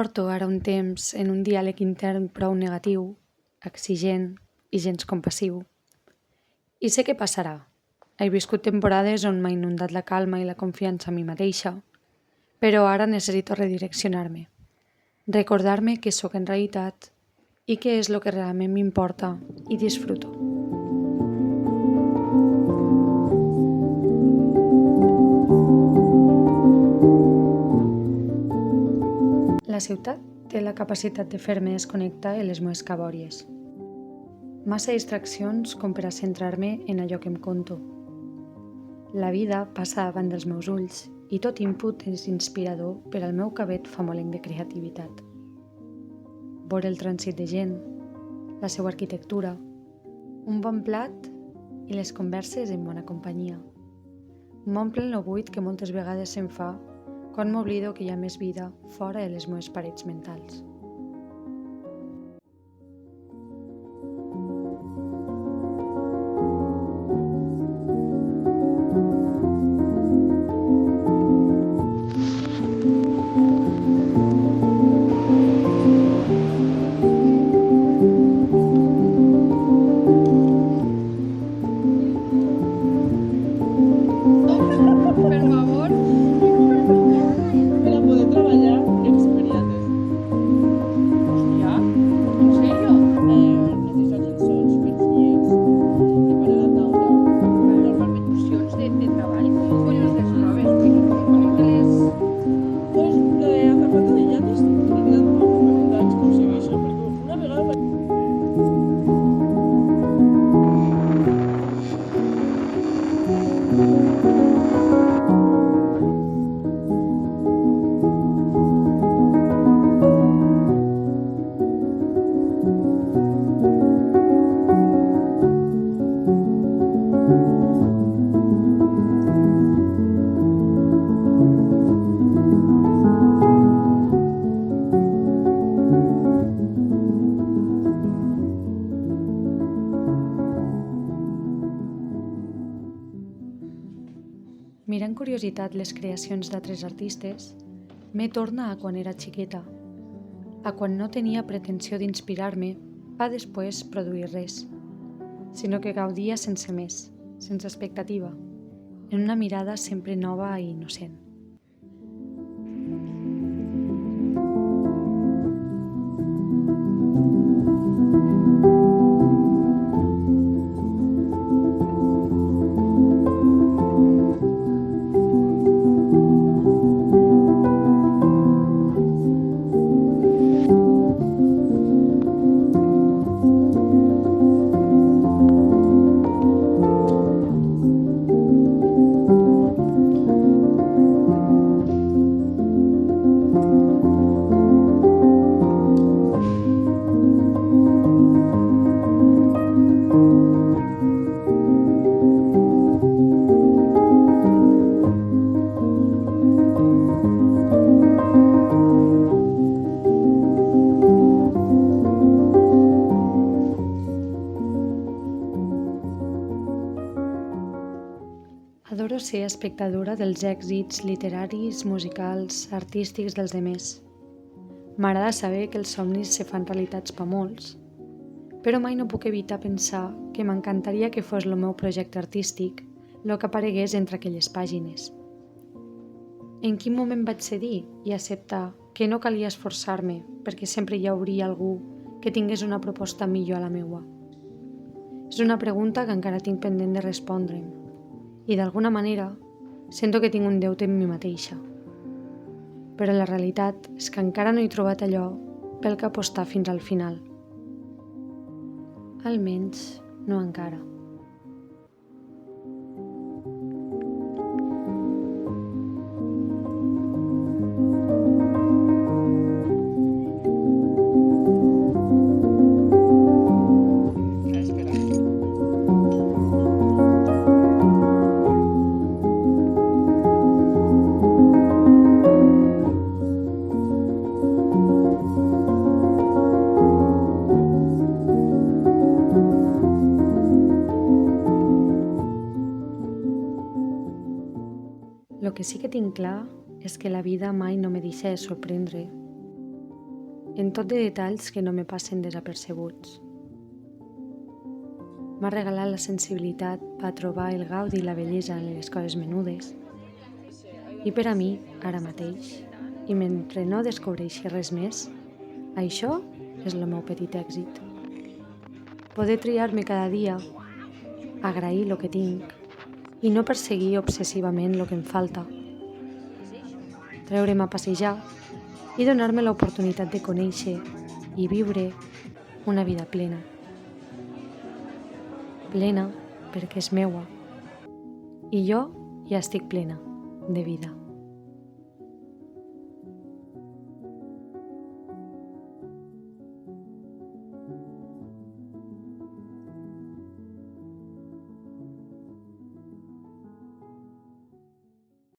Porto ara un temps en un diàleg intern prou negatiu, exigent i gens compassiu. I sé què passarà. He viscut temporades on m'ha inundat la calma i la confiança en mi mateixa, però ara necessito redireccionar-me, recordar-me què sóc en realitat i què és el que realment m'importa i disfruto. La ciutat té la capacitat de fer-me desconnectar de les meves cabòries. Massa distraccions com per a centrar-me en allò que em conto. La vida passa davant dels meus ulls i tot input és inspirador per al meu cabet famolenc de creativitat. Veure el trànsit de gent, la seva arquitectura, un bon plat i les converses en bona companyia. M'omplen el buit que moltes vegades se'm fa quan m'oblido que hi ha més vida fora de les meves parets mentals. Per favor, Per a poder treballar experiències. hòstia, en sèrio? Necessitats en sons, petits, preparar la taula. Normalment opcions de treball, com collons les trobes? Com que les... Pues lo de azafata de llates m'he quedat com a preguntats com se ve això, perquè una vegada Mirant curiositat les creacions d'altres artistes, me torna a quan era xiqueta, a quan no tenia pretensió d'inspirar-me pa després produir res, sinó que gaudia sense més, sense expectativa, en una mirada sempre nova i innocent. Adoro ser espectadora dels èxits literaris, musicals, artístics dels demés. M'agrada saber que els somnis se fan realitats per molts, però mai no puc evitar pensar que m'encantaria que fos el meu projecte artístic el que aparegués entre aquelles pàgines. En quin moment vaig cedir i acceptar que no calia esforçar-me perquè sempre hi hauria algú que tingués una proposta millor a la meua? És una pregunta que encara tinc pendent de respondre'm. I d'alguna manera sento que tinc un deute en mi mateixa. Però la realitat és que encara no he trobat allò pel que apostar fins al final. Almenys no encara. espera. El que sí que tinc clar és que la vida mai no me deixa de sorprendre en tot de detalls que no me passen desapercebuts. M'ha regalat la sensibilitat per trobar el gaudi i la bellesa en les coses menudes. I per a mi, ara mateix, i mentre no descobreixi res més, això és el meu petit èxit. Poder triar-me cada dia, agrair el que tinc i no perseguir obsessivament el que em falta. Treure'm a passejar i donar-me l'oportunitat de conèixer i viure una vida plena. Plena perquè és meua i jo ja estic plena de vida.